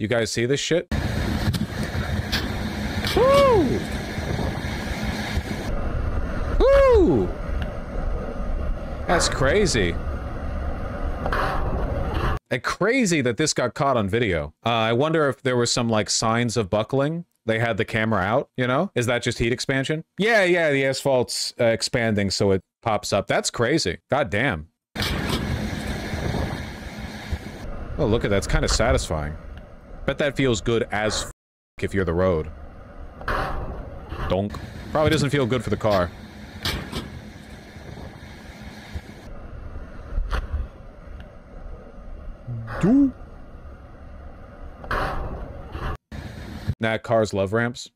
You guys see this shit? Woo! Woo! That's crazy. And crazy that this got caught on video. I wonder if there were some, like, signs of buckling. They had the camera out, you know? Is that just heat expansion? Yeah, the asphalt's expanding so it pops up. That's crazy. God damn. Oh, look at that. It's kind of satisfying. Bet that feels good as f if you're the road. Donk. Probably doesn't feel good for the car. Nah, cars love ramps.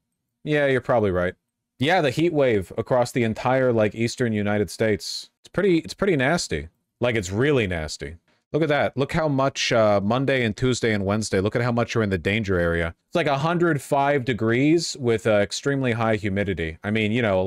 Yeah, you're probably right. Yeah, the heat wave across the entire, like, eastern United States. It's pretty nasty. Like, it's really nasty. Look at that. Look how much Monday and Tuesday and Wednesday. Look at how much are in the danger area. It's like 105 degrees with extremely high humidity. I mean, you know,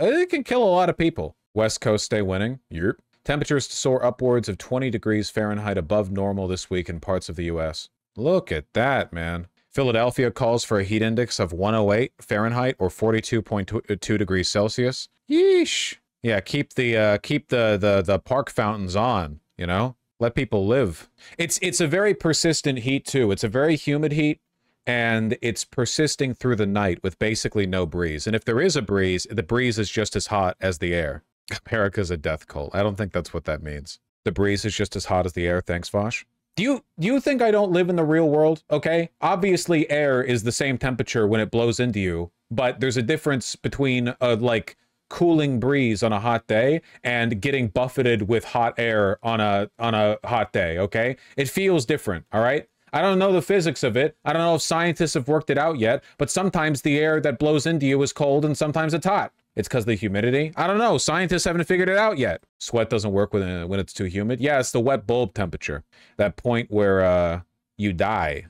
it can kill a lot of people. West Coast stay winning. Yep. Temperatures to soar upwards of 20 degrees Fahrenheit above normal this week in parts of the U.S. Look at that, man. Philadelphia calls for a heat index of 108 Fahrenheit or 42.2 degrees Celsius. Yeesh. Yeah, keep the park fountains on, you know? Let people live. It's a very persistent heat too. It's a very humid heat, and it's persisting through the night with basically no breeze. And if there is a breeze, the breeze is just as hot as the air. America's a death cult. I don't think that's what that means. The breeze is just as hot as the air. Thanks, Vosh. Do you think I don't live in the real world? Okay, obviously air is the same temperature when it blows into you, but there's a difference between a like cooling breeze on a hot day and getting buffeted with hot air on a hot day. Okay, it feels different. All right. I don't know the physics of it. I don't know if scientists have worked it out yet, but sometimes the air that blows into you is cold and sometimes it's hot. It's because of the humidity? I don't know. Scientists haven't figured it out yet. Sweat doesn't work when it's too humid. Yeah, it's the wet bulb temperature. That point where you die.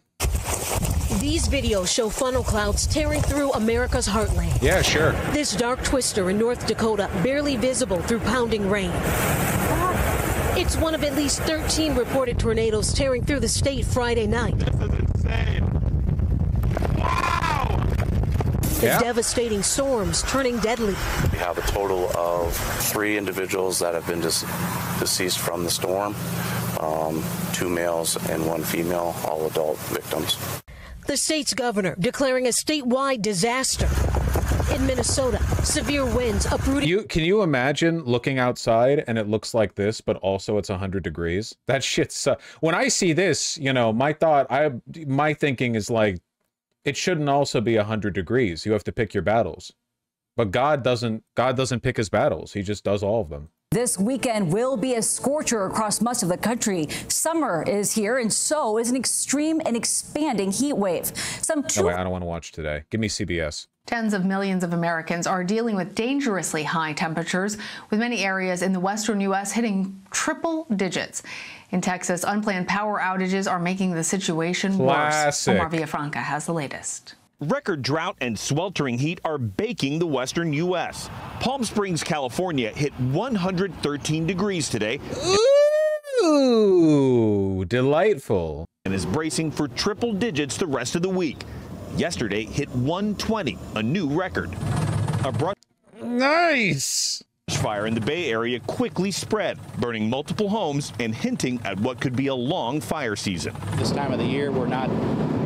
These videos show funnel clouds tearing through America's heartland. Yeah, sure. This dark twister in North Dakota barely visible through pounding rain. It's one of at least 13 reported tornadoes tearing through the state Friday night. This is insane. Wow! The devastating storms turning deadly. We have a total of 3 individuals that have been deceased from the storm, 2 males and 1 female, all adult victims. The state's governor declaring a statewide disaster. In Minnesota, severe winds uprooting. Can you imagine looking outside and it looks like this, but also it's 100 degrees? That shit's when I see this, you know, my thinking is like, it shouldn't also be 100 degrees. You have to pick your battles. But God doesn't pick his battles. He just does all of them. This weekend will be a scorcher across much of the country. Summer is here, and so is an extreme and expanding heat wave. No way, I don't want to watch today. Give me CBS. Tens of millions of Americans are dealing with dangerously high temperatures, with many areas in the western U.S. hitting triple digits. In Texas, unplanned power outages are making the situation worse. Omar Villafranca has the latest. Record drought and sweltering heat are baking the western U.S. Palm Springs, California hit 113 degrees today. Ooh, delightful. And is bracing for triple digits the rest of the week. Yesterday hit 120, a new record. A brush fire in the Bay Area quickly spread, burning multiple homes and hinting at what could be a long fire season. This time of the year, we're not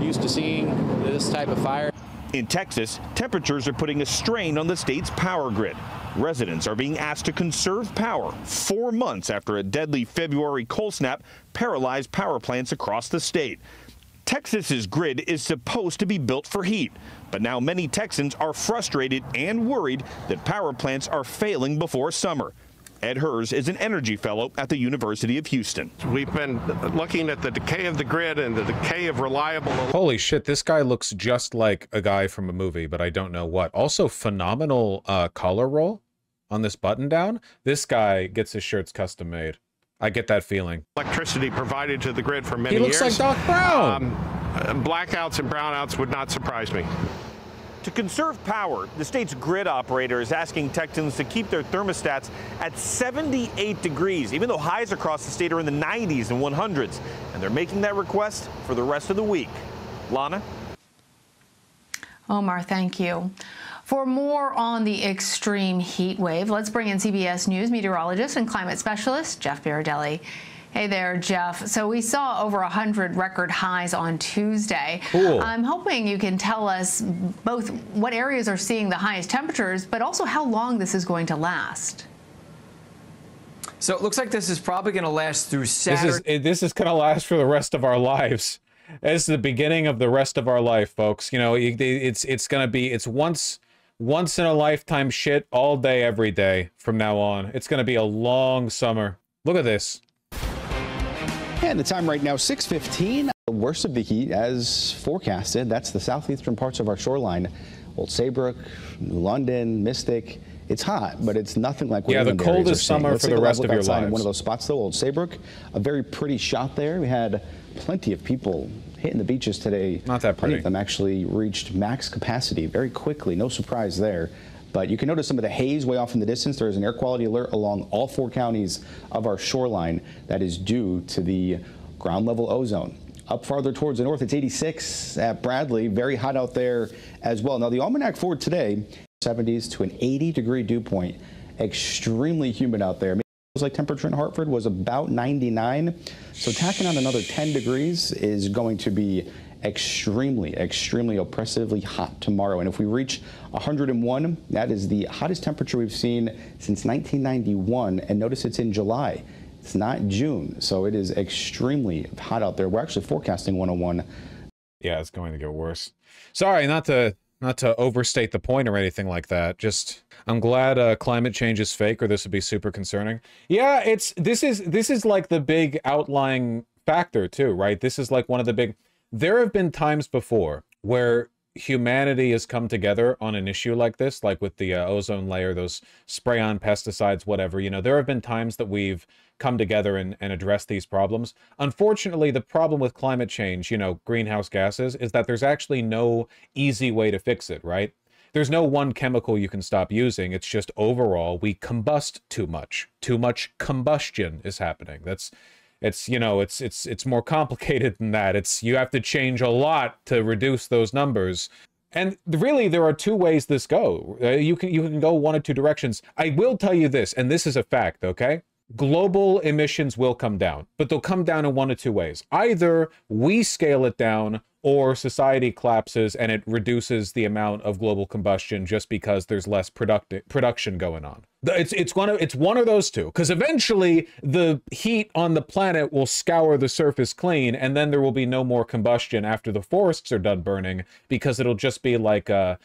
used to seeing this type of fire. In Texas, temperatures are putting a strain on the state's power grid. Residents are being asked to conserve power 4 months after a deadly February cold snap paralyzed power plants across the state. Texas's grid is supposed to be built for heat, but now many Texans are frustrated and worried that power plants are failing before summer. Ed Hers is an energy fellow at the University of Houston. We've been looking at the decay of the grid and the decay of reliable... Holy shit, this guy looks just like a guy from a movie, but I don't know what. Also, phenomenal collar roll on this button down. This guy gets his shirts custom made. I get that feeling. Electricity provided to the grid for many years. He looks like Doc Brown. Blackouts and brownouts would not surprise me. To conserve power, the state's grid operator is asking Texans to keep their thermostats at 78 degrees, even though highs across the state are in the 90s and 100s. And they're making that request for the rest of the week. Lana? Omar, thank you. For more on the extreme heat wave, let's bring in CBS News meteorologist and climate specialist Jeff Berardelli. Hey there, Jeff. So we saw over 100 record highs on Tuesday. Cool. I'm hoping you can tell us both what areas are seeing the highest temperatures, but also how long this is going to last. So it looks like this is probably going to last through Saturday. This is going to last for the rest of our lives. It's the beginning of the rest of our life, folks. You know, it's going to be, it's once in a lifetime shit all day, every day from now on. It's going to be a long summer. Look at this. And the time right now, 6:15. The worst of the heat as forecasted. That's the southeastern parts of our shoreline. Old Saybrook, New London, Mystic. It's hot, but it's nothing like what the coldest summer for the rest of your lives. One of those spots, though, Old Saybrook, a very pretty shot there. We had plenty of people hitting the beaches today. Not that pretty. Many of them actually reached max capacity very quickly. No surprise there. But you can notice some of the haze way off in the distance. There is an air quality alert along all 4 counties of our shoreline that is due to the ground level ozone. Up farther towards the north, it's 86 at Bradley. Very hot out there as well. Now, the almanac for today, 70s to an 80-degree dew point. Extremely humid out there. Feels like temperature in Hartford was about 99. So tacking on another 10 degrees is going to be extremely oppressively hot tomorrow. And if we reach 101, that is the hottest temperature we've seen since 1991. And notice it's in July. It's not June. So it is extremely hot out there. We're actually forecasting 101. Yeah, it's going to get worse. Sorry, not to overstate the point or anything like that. Just, I'm glad climate change is fake, or this would be super concerning. Yeah, this is like the big outlying factor too, right? This is like one of the big. There have been times before where humanity has come together on an issue like this, like with the ozone layer, those spray-on pesticides, whatever. You know, there have been times that we've come together and addressed these problems. Unfortunately, the problem with climate change, you know, greenhouse gases, is that there's actually no easy way to fix it, right? There's no one chemical you can stop using. It's just overall we combust too much. Too much combustion is happening. It's you know, it's more complicated than that. You have to change a lot to reduce those numbers. And really, there are 2 ways this go. You can go one of 2 directions. I will tell you this, and this is a fact, okay? Global emissions will come down, but they'll come down in one of 2 ways. Either we scale it down, or society collapses and it reduces the amount of global combustion just because there's less production going on. It's one of those 2, because eventually the heat on the planet will scour the surface clean, and then there will be no more combustion after the forests are done burning, because it'll just be like a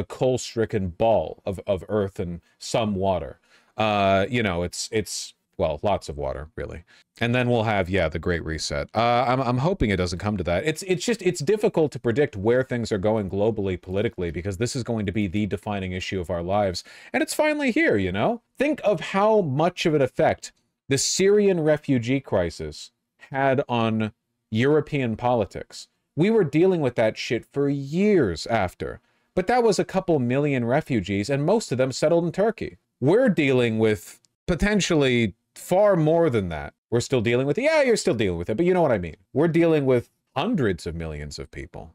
coal-stricken ball of earth and some water. You know, it's well, lots of water, really. And then we'll have, yeah, the Great Reset. I'm hoping it doesn't come to that. It's difficult to predict where things are going globally, politically, because this is going to be the defining issue of our lives. And it's finally here, you know? Think of how much of an effect the Syrian refugee crisis had on European politics. We were dealing with that shit for years after. But that was a couple million refugees, and most of them settled in Turkey. We're dealing with potentially far more than that. We're still dealing with it. Yeah, you're still dealing with it, but you know what I mean. We're dealing with hundreds of millions of people.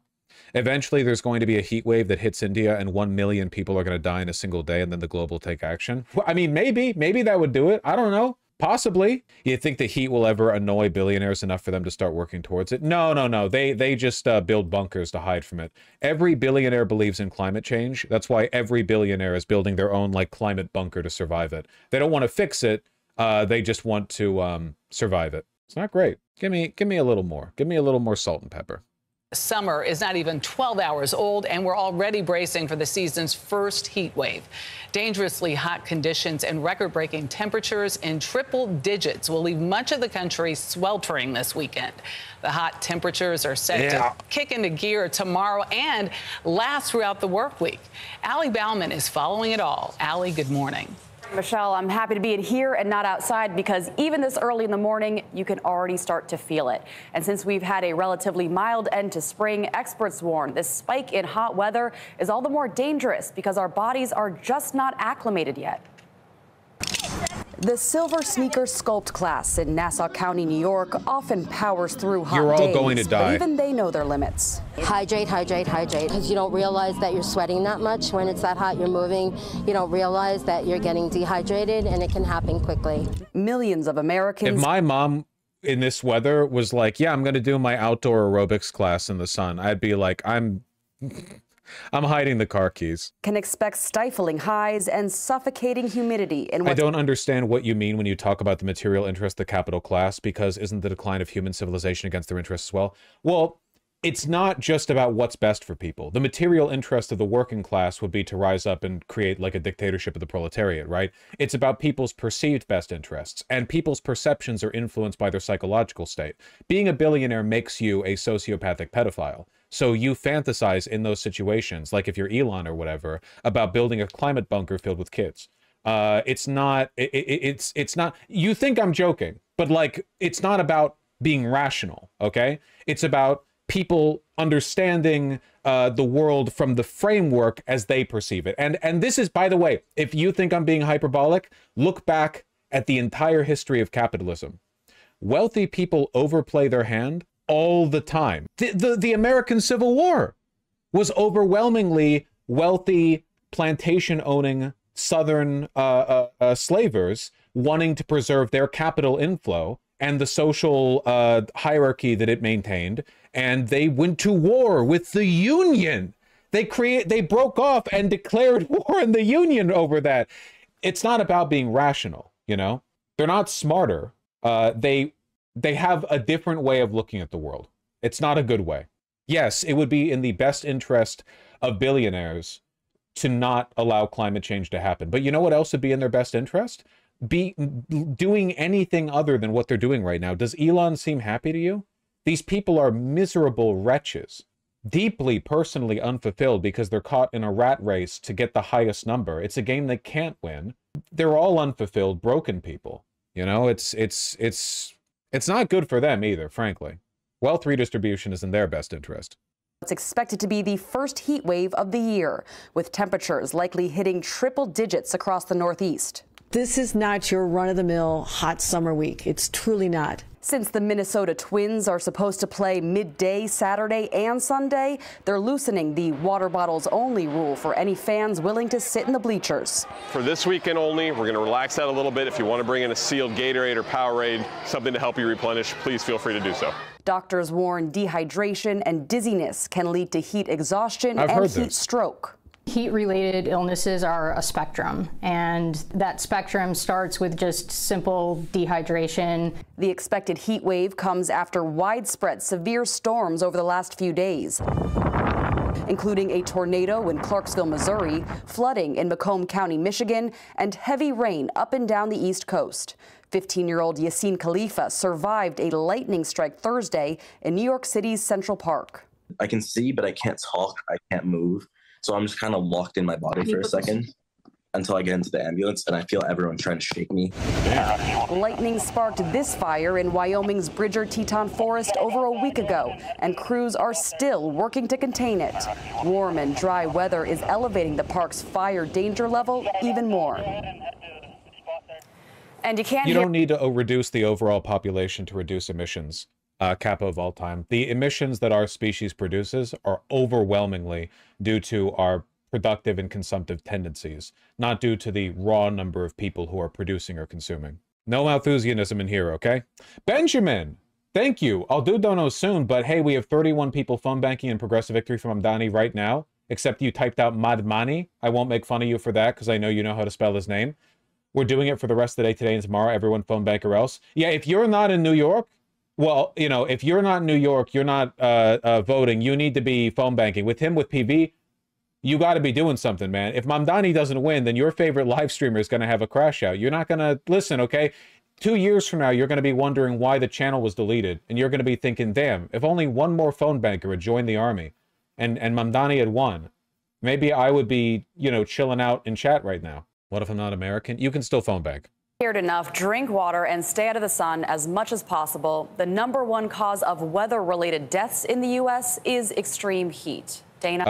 Eventually, there's going to be a heat wave that hits India, and 1 million people are going to die in a single day, and then the globe will take action. Well, I mean, maybe that would do it. I don't know. Possibly. You think the heat will ever annoy billionaires enough for them to start working towards it? No. They just build bunkers to hide from it. Every billionaire believes in climate change. That's why every billionaire is building their own like climate bunker to survive it. They don't want to fix it. They just want to survive it. It's not great. Give me a little more. Give me a little more salt and pepper. Summer is not even 12 hours old, and we're already bracing for the season's first heat wave. Dangerously hot conditions and record-breaking temperatures in triple digits will leave much of the country sweltering this weekend. The hot temperatures are set to kick into gear tomorrow and last throughout the work week. Allie Bauman is following it all. Allie, good morning. Michelle, I'm happy to be in here and not outside, because even this early in the morning, you can already start to feel it. And since we've had a relatively mild end to spring, experts warn this spike in hot weather is all the more dangerous because our bodies are just not acclimated yet. The Silver Sneaker Sculpt class in Nassau County, New York, often powers through hot You're all days, going to die. but even they know their limits. Hydrate, hydrate, hydrate, because you don't realize that you're sweating that much. When it's that hot, you're moving. You don't realize that you're getting dehydrated, and it can happen quickly. Millions of Americans. If my mom in this weather was like, yeah, I'm going to do my outdoor aerobics class in the sun, I'd be like, I'm hiding the car keys. Can expect stifling highs and suffocating humidity. I don't understand what you mean when you talk about the material interest of the capital class, because isn't the decline of human civilization against their interests as well? Well, it's not just about what's best for people. The material interest of the working class would be to rise up and create like a dictatorship of the proletariat, right? It's about people's perceived best interests, and people's perceptions are influenced by their psychological state. Being a billionaire makes you a sociopathic pedophile. So you fantasize in those situations, like if you're Elon or whatever, about building a climate bunker filled with kids. It's not, you think I'm joking, but like, it's not about being rational, okay? It's about people understanding the world from the framework as they perceive it. And this is, by the way, if you think I'm being hyperbolic, look back at the entire history of capitalism. Wealthy people overplay their hand all the time. The American Civil War was overwhelmingly wealthy, plantation-owning Southern slavers wanting to preserve their capital inflow and the social hierarchy that it maintained, and they went to war with the Union. They broke off and declared war in the Union over that. It's not about being rational, you know? They're not smarter. They have a different way of looking at the world. It's not a good way. Yes, it would be in the best interest of billionaires to not allow climate change to happen. But you know what else would be in their best interest? Be doing anything other than what they're doing right now. Does Elon seem happy to you? These people are miserable wretches, deeply personally unfulfilled because they're caught in a rat race to get the highest number. It's a game they can't win. They're all unfulfilled, broken people. You know, it's not good for them either, frankly. Wealth redistribution is in their best interest. It's expected to be the first heat wave of the year, with temperatures likely hitting triple digits across the Northeast. This is not your run-of-the-mill hot summer week. It's truly not. Since the Minnesota Twins are supposed to play midday Saturday and Sunday, they're loosening the water bottles only rule for any fans willing to sit in the bleachers. For this weekend only, we're going to relax that a little bit. If you want to bring in a sealed Gatorade or Powerade, something to help you replenish, please feel free to do so. Doctors warn dehydration and dizziness can lead to heat exhaustion and heat stroke. Heat-related illnesses are a spectrum, and that spectrum starts with just simple dehydration. The expected heat wave comes after widespread severe storms over the last few days, including a tornado in Clarksville, Missouri, flooding in Macomb County, Michigan, and heavy rain up and down the East Coast. 15-year-old Yassine Khalifa survived a lightning strike Thursday in New York City's Central Park. I can see, but I can't talk. I can't move. So I'm just kind of locked in my body for a second until I get into the ambulance, and I feel everyone trying to shake me. Lightning sparked this fire in Wyoming's Bridger Teton Forest over a week ago, and crews are still working to contain it. Warm and dry weather is elevating the park's fire danger level even more. And you don't need to reduce the overall population to reduce emissions. Kappa of all time. The emissions that our species produces are overwhelmingly due to our productive and consumptive tendencies, not due to the raw number of people who are producing or consuming. No Malthusianism in here, okay? Benjamin, thank you. I'll do donos soon, but hey, we have 31 people phone banking in Progressive Victory from Amdani right now, except you typed out Madmani. I won't make fun of you for that because I know you know how to spell his name. We're doing it for the rest of the day, today and tomorrow. Everyone phone bank or else. Yeah, if you're not in New York, well, you know, if you're not in New York, you're not voting, you need to be phone banking. With him, with PV, you got to be doing something, man. If Mamdani doesn't win, then your favorite live streamer is going to have a crash out. You're not going to listen, okay? 2 years from now, you're going to be wondering why the channel was deleted. And you're going to be thinking, damn, if only one more phone banker had joined the army and Mamdani had won, maybe I would be, you know, chilling out in chat right now. What if I'm not American? You can still phone bank. Enough, drink water and stay out of the sun as much as possible. The #1 cause of weather-related deaths in the U.S. is extreme heat. Dana?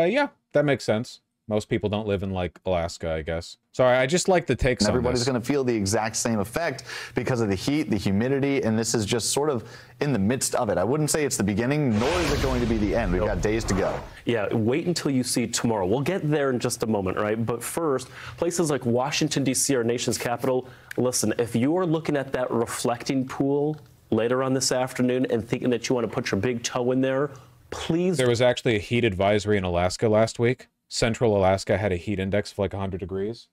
Yeah, that makes sense. Most people don't live in like Alaska, I guess. Sorry, I just like the takes on Everybody's this. going to feel the exact same effect because of the heat, the humidity, and this is just sort of in the midst of it. I wouldn't say it's the beginning, nor is it going to be the end. We've got days to go. Yeah, wait until you see tomorrow. We'll get there in just a moment, right? But first, places like Washington, D.C., our nation's capital, listen, if you are looking at that reflecting pool later on this afternoon and thinking that you want to put your big toe in there, please. There was actually a heat advisory in Alaska last week. Central Alaska had a heat index of like 100 degrees.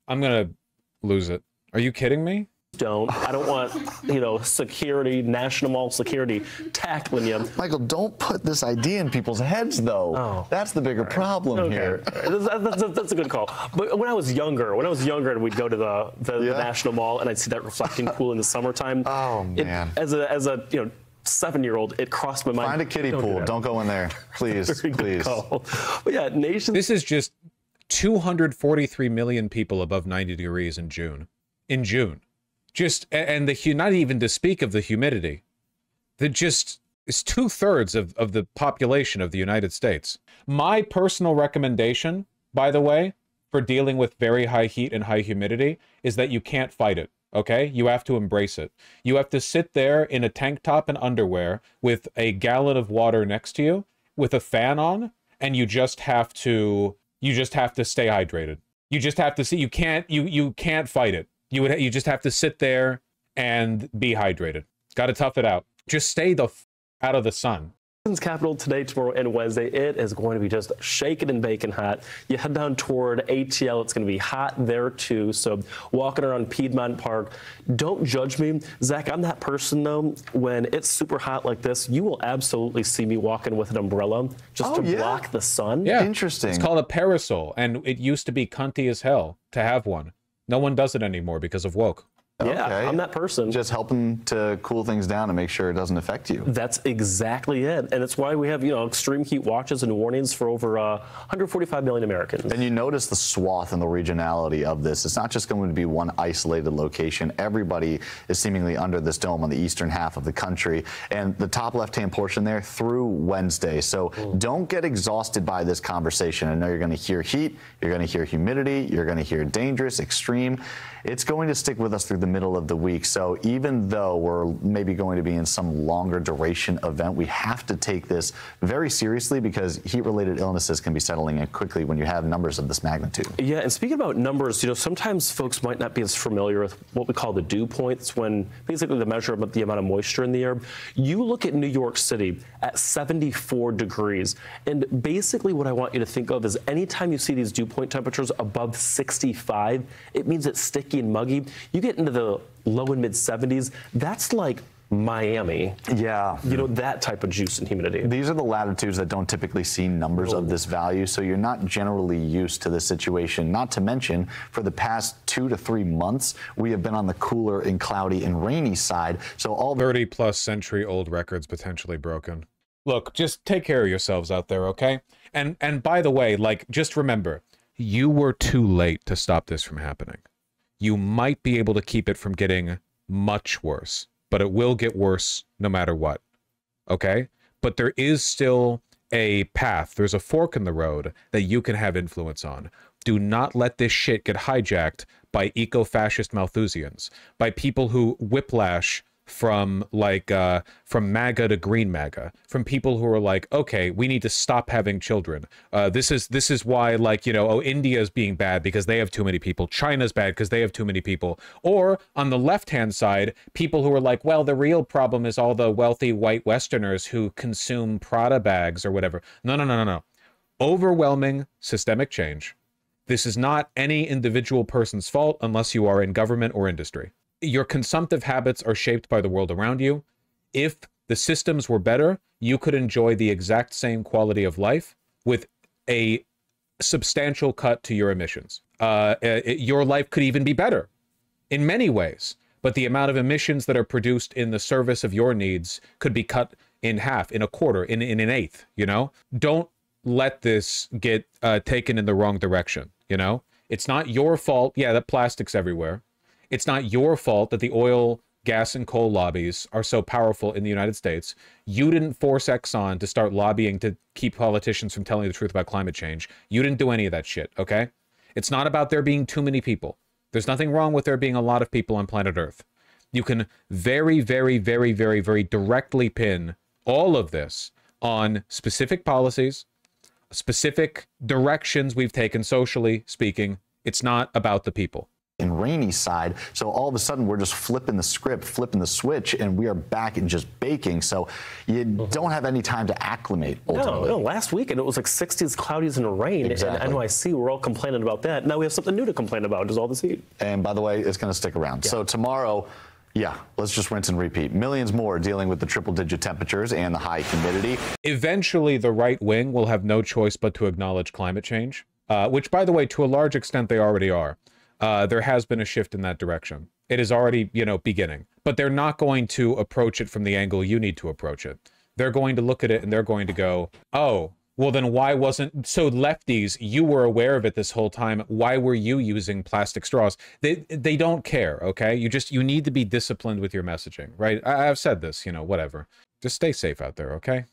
I'm going to lose it. Are you kidding me? I don't want, security, national mall security tackling you. Michael, don't put this idea in people's heads, though. Oh, that's the bigger problem here. That's a good call. But when I was younger, and we'd go to the national mall and I'd see that reflecting pool in the summertime. Oh, man. As a 7-year-old, it crossed my mind. Find a kiddie pool. Don't go in there, please. Please. But yeah, This is just 243 million people above 90 degrees in June. In June. Just, and not even to speak of the humidity. That just is 2/3 of the population of the United States. My personal recommendation, by the way, for dealing with very high heat and high humidity is that you can't fight it. Okay? You have to embrace it. You have to sit there in a tank top and underwear with a gallon of water next to you with a fan on, and you just have to stay hydrated. You just have to see, you can't fight it. You just have to sit there and be hydrated. Got to tough it out. Just stay out of the sun. Capital today, tomorrow, and Wednesday, it is going to be just shaking and baking hot. You head down toward ATL, it's going to be hot there too. So walking around Piedmont Park, don't judge me. Zach, I'm that person though, when it's super hot like this, you will absolutely see me walking with an umbrella just to block the sun. Yeah. Interesting. It's called a parasol, and it used to be cunty as hell to have one. No one does it anymore because of woke. Yeah, okay. I'm that person. Just helping to cool things down and make sure it doesn't affect you. That's exactly it. And it's why we have, extreme heat watches and warnings for over 145 million Americans. And you notice the swath and the regionality of this. It's not just going to be one isolated location. Everybody is seemingly under this dome on the eastern half of the country. And the top left-hand portion there through Wednesday. So don't get exhausted by this conversation. I know you're going to hear heat, you're going to hear humidity, you're going to hear dangerous, extreme. It's going to stick with us through the middle of the week. So even though we're maybe going to be in some longer duration event, we have to take this very seriously because heat-related illnesses can be settling in quickly when you have numbers of this magnitude. Yeah, and speaking about numbers, sometimes folks might not be as familiar with what we call the dew points, when basically the measure of the amount of moisture in the air. You look at New York City at 74 degrees, and basically what I want you to think of is anytime you see these dew point temperatures above 65, it means it's sticky and muggy. You get into the low and mid 70s, that's like Miami. Yeah. That type of juice and humidity. These are the latitudes that don't typically see numbers of this value, so you're not generally used to this situation. Not to mention, for the past 2 to 3 months, we have been on the cooler and cloudy and rainy side, so all 30-plus century-old records potentially broken. Look, just take care of yourselves out there, okay? And by the way, just remember, you were too late to stop this from happening. You might be able to keep it from getting much worse, but it will get worse no matter what, okay? But there is still a path. There's a fork in the road that you can have influence on. Do not let this shit get hijacked by eco-fascist Malthusians, by people who whiplash from from MAGA to Green MAGA, from people who are like, okay, we need to stop having children. This is why, India's being bad because they have too many people. China's bad because they have too many people. Or on the left-hand side, people who are like, well, the real problem is all the wealthy white Westerners who consume Prada bags or whatever. No. Overwhelming systemic change. This is not any individual person's fault unless you are in government or industry. Your consumptive habits are shaped by the world around you. If the systems were better, you could enjoy the exact same quality of life with a substantial cut to your emissions. Your life could even be better in many ways, but the amount of emissions that are produced in the service of your needs could be cut in half, in a quarter, in an eighth, Don't let this get taken in the wrong direction, It's not your fault. Yeah, that plastic's everywhere. It's not your fault that the oil gas and coal lobbies are so powerful in the United States. You didn't force Exxon to start lobbying to keep politicians from telling the truth about climate change. You didn't do any of that shit, okay? It's not about there being too many people. There's nothing wrong with there being a lot of people on planet Earth. You can very, very, very, very, very directly pin all of this on specific policies, specific directions we've taken socially speaking. It's not about the people. And rainy side, so all of a sudden we're just flipping the script, flipping the switch, and we are back and just baking. So you don't have any time to acclimate. No, last weekend it was like 60s, cloudies, and rain. Exactly. And NYC, we're all complaining about that. Now we have something new to complain about, is all this heat. And by the way, it's going to stick around. Yeah. So tomorrow, yeah, let's just rinse and repeat. Millions more dealing with the triple-digit temperatures and the high humidity. Eventually, the right wing will have no choice but to acknowledge climate change, which, by the way, to a large extent, they already are. There has been a shift in that direction. It is already, beginning. But they're not going to approach it from the angle you need to approach it. They're going to look at it and they're going to go, oh, well then why wasn't... So lefties, you were aware of it this whole time. Why were you using plastic straws? They don't care, okay? You need to be disciplined with your messaging, right? I've said this, whatever. Just stay safe out there, okay?